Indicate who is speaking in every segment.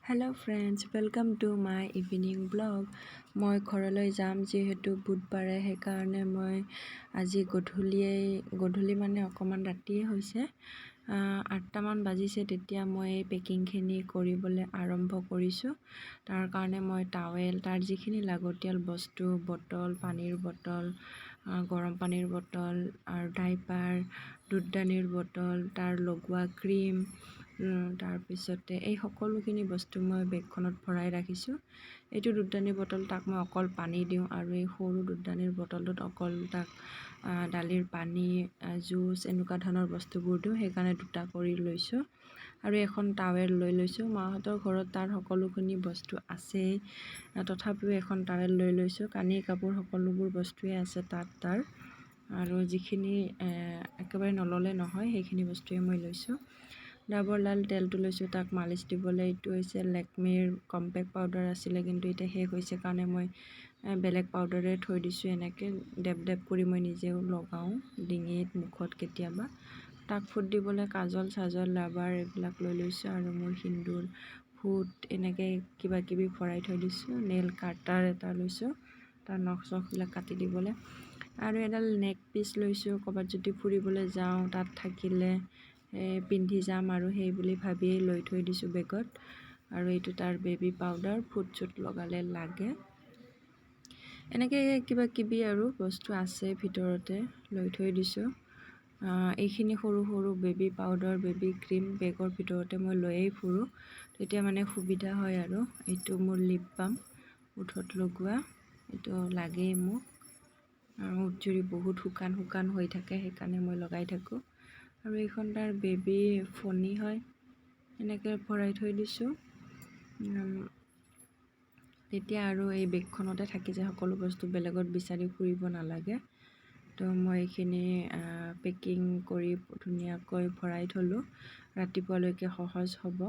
Speaker 1: Hello friends, welcome to my evening vlog. মই ঘৰলৈ যাম যিহেতু বুধবাৰে সেইকাৰণে মই আজি গধূলি মানে অকমান ৰাতিয়ে হৈছে 8টা মান বাজিছে তেতিয়া মই পেকিংখিনি কৰিবলৈ আৰম্ভ কৰিছোঁ। তাৰ কাৰণে মই টাৱেল তাৰ যিখিনি লাগতিয়াল বস্তু বটল পানীৰ বটল গৰম পানীৰ বটল আৰু ডাইপাৰ দুধদানিৰ বটল তাৰ লগোৱা ক্ৰীম তাৰপিছতে এই সকলোখিনি বস্তু মই বেগখনত ভৰাই ৰাখিছোঁ। এইটো দুধদানিৰ বটল তাক মই অকল পানী দিওঁ আৰু এই সৰু দুধদানিৰ বটলটোত অকল তাক দালিৰ পানী জুচ এনেকুৱা ধৰণৰ বস্তুবোৰ দিওঁ, সেইকাৰণে দুটা কৰি লৈছোঁ। আৰু এখন টাৱেল লৈ লৈছোঁ। মাহঁতৰ ঘৰত তাৰ সকলোখিনি বস্তু আছেই, তথাপিও এখন টাৱেল লৈ লৈছোঁ। কানি কাপোৰ সকলোবোৰ বস্তুৱে আছে তাৰ আৰু যিখিনি একেবাৰে নল'লে নহয় সেইখিনি বস্তুৱে মই লৈছোঁ। ডাবৰ লাল তেলটো লৈছোঁ তাক মালিচ দিবলৈ। এইটো হৈছে লেকমিৰ কম্পেক্ট পাউডাৰ আছিলে, কিন্তু এতিয়া শেষ হৈছে কাৰণে মই বেলেগ পাউডাৰে থৈ দিছোঁ। এনেকৈ ডেপ কৰি মই নিজেও লগাওঁ ডিঙিত মুখত কেতিয়াবা। তাক ফুট দিবলৈ কাজল চাজল লাবাৰ এইবিলাক লৈ লৈছোঁ আৰু মোৰ সিন্দুৰ ফুট এনেকৈ কিবা কিবি ভৰাই থৈ দিছোঁ। নেইল কাটাৰ এটা লৈছোঁ তাৰ নখ চখবিলাক কাটি দিবলৈ, আৰু এডাল নেক পিচ লৈছোঁ। ক'ৰবাত যদি ফুৰিবলৈ যাওঁ তাত থাকিলে পিন্ধি যাম আৰু সেই বুলি ভাবিয়েই লৈ থৈ দিছোঁ বেগত। আৰু এইটো তাৰ বেবী পাউডাৰ ফুট চুট লগালে লাগে, এনেকৈ কিবা কিবি আৰু বস্তু আছে ভিতৰতে লৈ থৈ দিছোঁ। এইখিনি সৰু সৰু বেবী পাউডাৰ বেবী ক্ৰীম বেগৰ ভিতৰতে মই লৈয়ে ফুৰোঁ, তেতিয়া মানে সুবিধা হয়। আৰু এইটো মোৰ লিপ বাম ওঠত লগোৱা, এইটো লাগেই মোক। ওঠ জুৰি বহুত শুকান হৈ থাকে সেইকাৰণে মই লগাই থাকোঁ। আৰু এইখন তাৰ বেবী ফণী হয়, এনেকৈ ভৰাই থৈ দিছোঁ। তেতিয়া আৰু এই বেগখনতে থাকি যায় সকলো বস্তু, বেলেগত বিচাৰি ফুৰিব নালাগে। তো মই এইখিনি পেকিং কৰি ধুনীয়াকৈ ভৰাই থ'লোঁ। ৰাতিপুৱালৈকে সহজ হ'ব,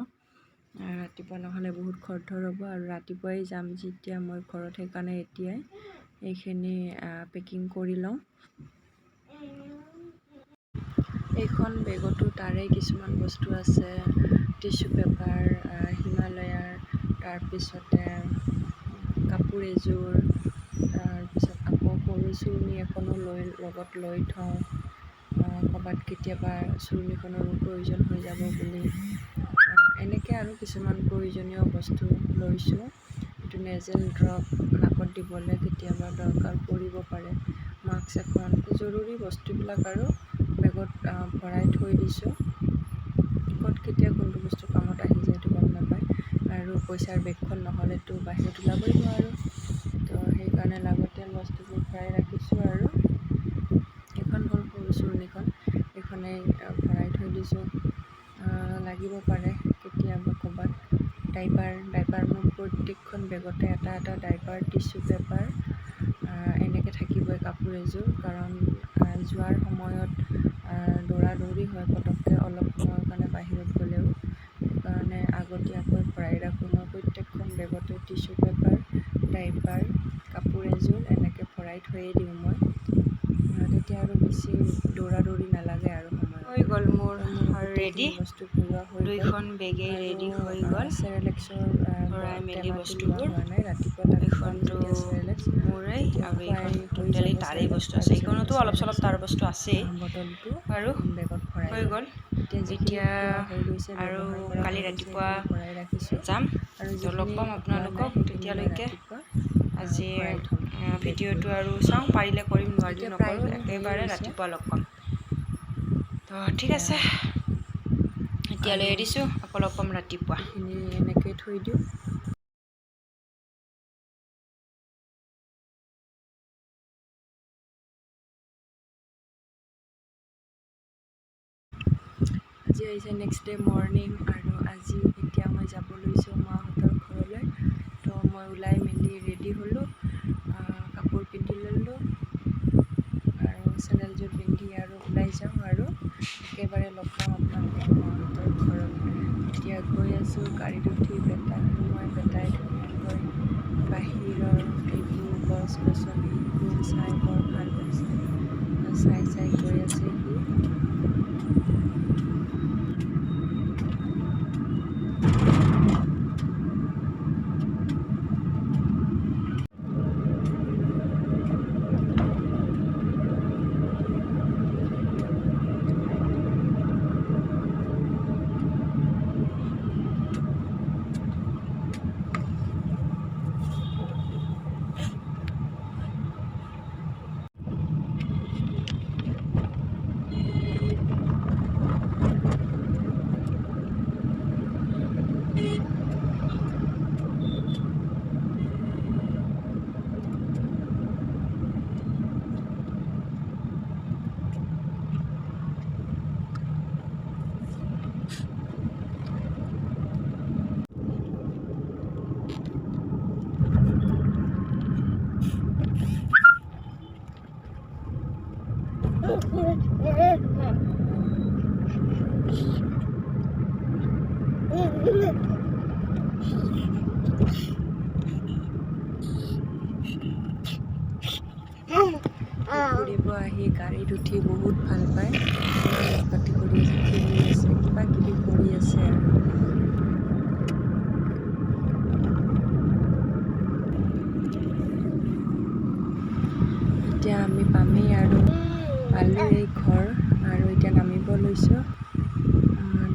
Speaker 1: ৰাতিপুৱা নহ'লে বহুত খৰধৰ হ'ব। আৰু ৰাতিপুৱাই যাম যেতিয়া মই ঘৰত, সেইকাৰণে এতিয়াই এইখিনি পেকিং কৰি লওঁ। এইখন বেগতো তাৰে কিছুমান বস্তু আছে, টিচু পেপাৰ হিমালয়াৰ, তাৰপিছতে কাপোৰ এযোৰ, তাৰপিছত আকৌ সৰু চুৰ্ণি এখনো লগত লৈ থওঁ। ক'ৰবাত কেতিয়াবা চুৰ্ণিখনৰো প্ৰয়োজন হৈ যাব বুলি, এনেকৈ আৰু কিছুমান প্ৰয়োজনীয় বস্তু লৈছোঁ। এইটো নেজেল ড্ৰপ নাকত দিবলৈ কেতিয়াবা দৰকাৰ পৰিব পাৰে, মাস্ক এখন, জৰুৰী বস্তুবিলাক আৰু বেগত ভৰাই থৈ দিছোঁ। ক'ত কেতিয়া কোনটো বস্তু কামত আহি যায় এইটো গম নাপায়, আৰু পইচাৰ বেগখন নহ'লেতো বাহিৰত ওলাবই নোৱাৰোঁ। তো সেইকাৰণে লাগতিয়াল বস্তুবোৰ ভৰাই ৰাখিছোঁ। আৰু এইখন হ'ল সৰু চুৰ্ণিখন, এইখনেই ভৰাই থৈ দিছোঁ, লাগিব পাৰে কেতিয়াবা ক'ৰবাত। ডাইপাৰ মোৰ প্ৰত্যেকখন বেগতে এটা ডাইপাৰ টিচু পেপাৰ এনেকৈ থাকিবই, কাপোৰ এযোৰ, কাৰণ যোৱাৰ সময়ত দৌৰা হয় পটককৈ অলপ সময়ৰ কাৰণে বাহিৰত গ'লেও, সেইকাৰণে আগতীয়াকৈ ভৰাই ৰাখোঁ। মই প্ৰত্যেকখন বেগতে টিচু পেপাৰ ডাইপাৰ কাপোৰ এযোৰ এনেকৈ ভৰাই থৈয়ে দিওঁ মই, তেতিয়া আৰু বেছি দৌৰা নালাগে আৰু সময় হৈ গ'ল। মোৰ ৰেডি বস্তু ঘূৰোৱা হৈ গ'ল, দুইখন বেগেই ৰেডি হৈ গ'ল। চেৰেলেক্সৰ ভৰাই মেলি বস্তুবোৰ হোৱা নাই, ৰাতিপুৱা এইখনটো মোৰেই আৰু এইখন টোটেলি তাৰেই বস্তু আছে। এইখনতো অলপ চলপ তাৰ বস্তু আছেই, বটলটো আৰু বেগত ভৰাই হৈ গ'ল। এতিয়া আৰু কালি ৰাতিপুৱা যাম আৰু লগ পাম আপোনালোকক। তেতিয়ালৈকে আজি ভিডিঅ'টো আৰু চাওঁ, পাৰিলে কৰিম, নোৱাৰিলে নকৰোঁ, একেবাৰে ৰাতিপুৱা লগ পাম। তো ঠিক আছে, এতিয়ালৈ এৰিছোঁ, আকৌ লগ পাম ৰাতিপুৱা। এইখিনি এনেকৈ থৈ দিওঁ। আজি আহিছে নেক্সট ডে মৰ্ণিং, আৰু আজি এতিয়া মই যাব লৈছোঁ মাহঁতৰ ঘৰলৈ। তো মই ওলাই মেলি ৰেডি হ'লোঁ, কাপোৰ পিন্ধি ল'লোঁ আৰু চেণ্ডেলযোৰ পিন্ধি আৰু ওলাই যাওঁ, আৰু একেবাৰে লগ পাম আপোনালোকক মাহঁতৰ ঘৰত। এতিয়া গৈ আছোঁ গাড়ীত উঠি বেটা আৰু মই। বেটাই ধুনীয়াকৈ বাহিৰৰ এইবোৰ গছ গছনিবোৰ চাই বৰ ভাল পাইছে, চাই গৈ আছে সি। সি গাড়ীত উঠি বহুত ভাল পায়। ইমান উৎপত্তি কৰি আছে, খেলি আছে, কিবা কিবি কৰি আছে আৰু। এতিয়া আমি পামেই আৰু পালোৱেই ঘৰ, আৰু এতিয়া নামিব লৈছোঁ।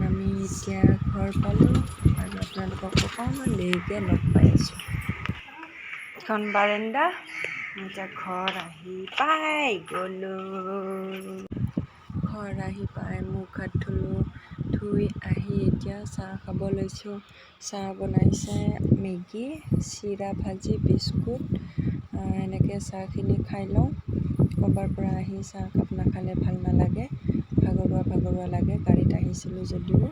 Speaker 1: নামি এতিয়া ঘৰ পালোঁ আৰু আপোনালোকক অকণমান দেৰিকৈ লগ পাই আছোঁ। এখন বাৰাণ্ডা, এতিয়া ঘৰ আহি পাই গ'লোঁ। ঘৰ আহি পাই মুখ হাত ধুলোঁ, ধুই আহি এতিয়া চাহ খাব লৈছোঁ। চাহ বনাইছে মেগী, চিৰা ভাজি, বিস্কুট, এনেকৈ চাহখিনি খাই লওঁ। ক'ৰবাৰ পৰা আহি চাহকাপ নাখালে ভাল নালাগে, ভাগৰুৱা লাগে। গাড়ীত আহিছিলোঁ যদিও।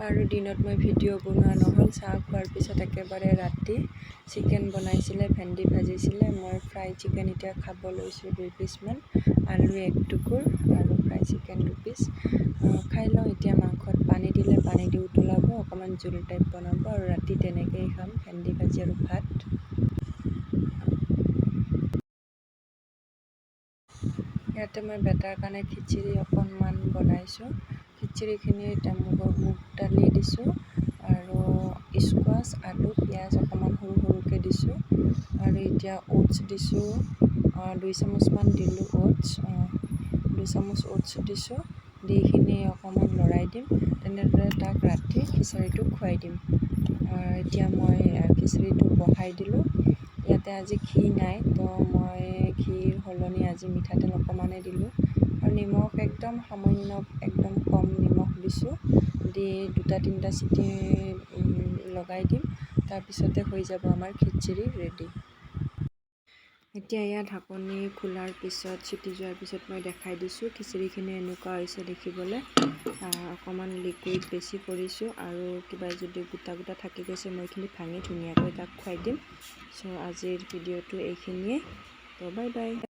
Speaker 1: আৰু দিনত মই ভিডিঅ' বনোৱা নহ'ল। চাহ খোৱাৰ পিছত একেবাৰে ৰাতি চিকেন বনাইছিলে, ভেন্দি ভাজিছিলে। মই ফ্ৰাই চিকেন এতিয়া খাব লৈছোঁ 2 পিচমান, আলু 1 টুকুৰ আৰু ফ্ৰাই চিকেন 2 পিচ। খাই লওঁ। এতিয়া মাংসত পানী দিলে পানী দি উতলাব, অকণমান জোল টাইপ বনাব, আৰু ৰাতি তেনেকৈয়ে খাম, ভেন্দি ভাজি আৰু ভাত। ইয়াতে মই বেটাৰ কাৰণে খিচিৰি অকণমান বনাইছোঁ। খিচিৰিখিনি এতিয়া মুগ দালি দিছোঁ, আৰু স্কোৱাছ, আলু, পিঁয়াজ অকণমান সৰু সৰুকৈ দিছোঁ, আৰু এতিয়া অ'টছ দিছোঁ, 2 চামুচমান দিলোঁ অ'টছ, 2 চামুচ অ'টছ দিছোঁ। দি এইখিনি অকণমান লৰাই দিম, তেনেদৰে তাক ৰাতি খিচাৰিটো খুৱাই দিম। এতিয়া মই খিচিৰিটো বহাই দিলোঁ। ইয়াতে আজি ঘি নাই, তো মই ঘিৰ সলনি আজি মিঠাতেল অকণমানেই দিলোঁ, আৰু নিমখ একদম সামান্য, একদম কম নিমখ দিছোঁ। দি 2-3টা চিটি লগাই দিম, তাৰপিছতে হৈ যাব আমাৰ খিচিৰি ৰেডি। এতিয়া ইয়াত ঢাকনি খোলাৰ পিছত, চিটি যোৱাৰ পিছত মই দেখাই দিছোঁ। খিচিৰিখিনি এনেকুৱা হৈছে দেখিবলৈ। অকণমান লিকুইড বেছি কৰিছোঁ, আৰু কিবা যদি গোটা গোটা থাকি গৈছে মই এইখিনি ভাঙি ধুনীয়াকৈ তাক খুৱাই দিম। চ' আজিৰ ভিডিঅ'টো এইখিনিয়ে। তো বাই বাই।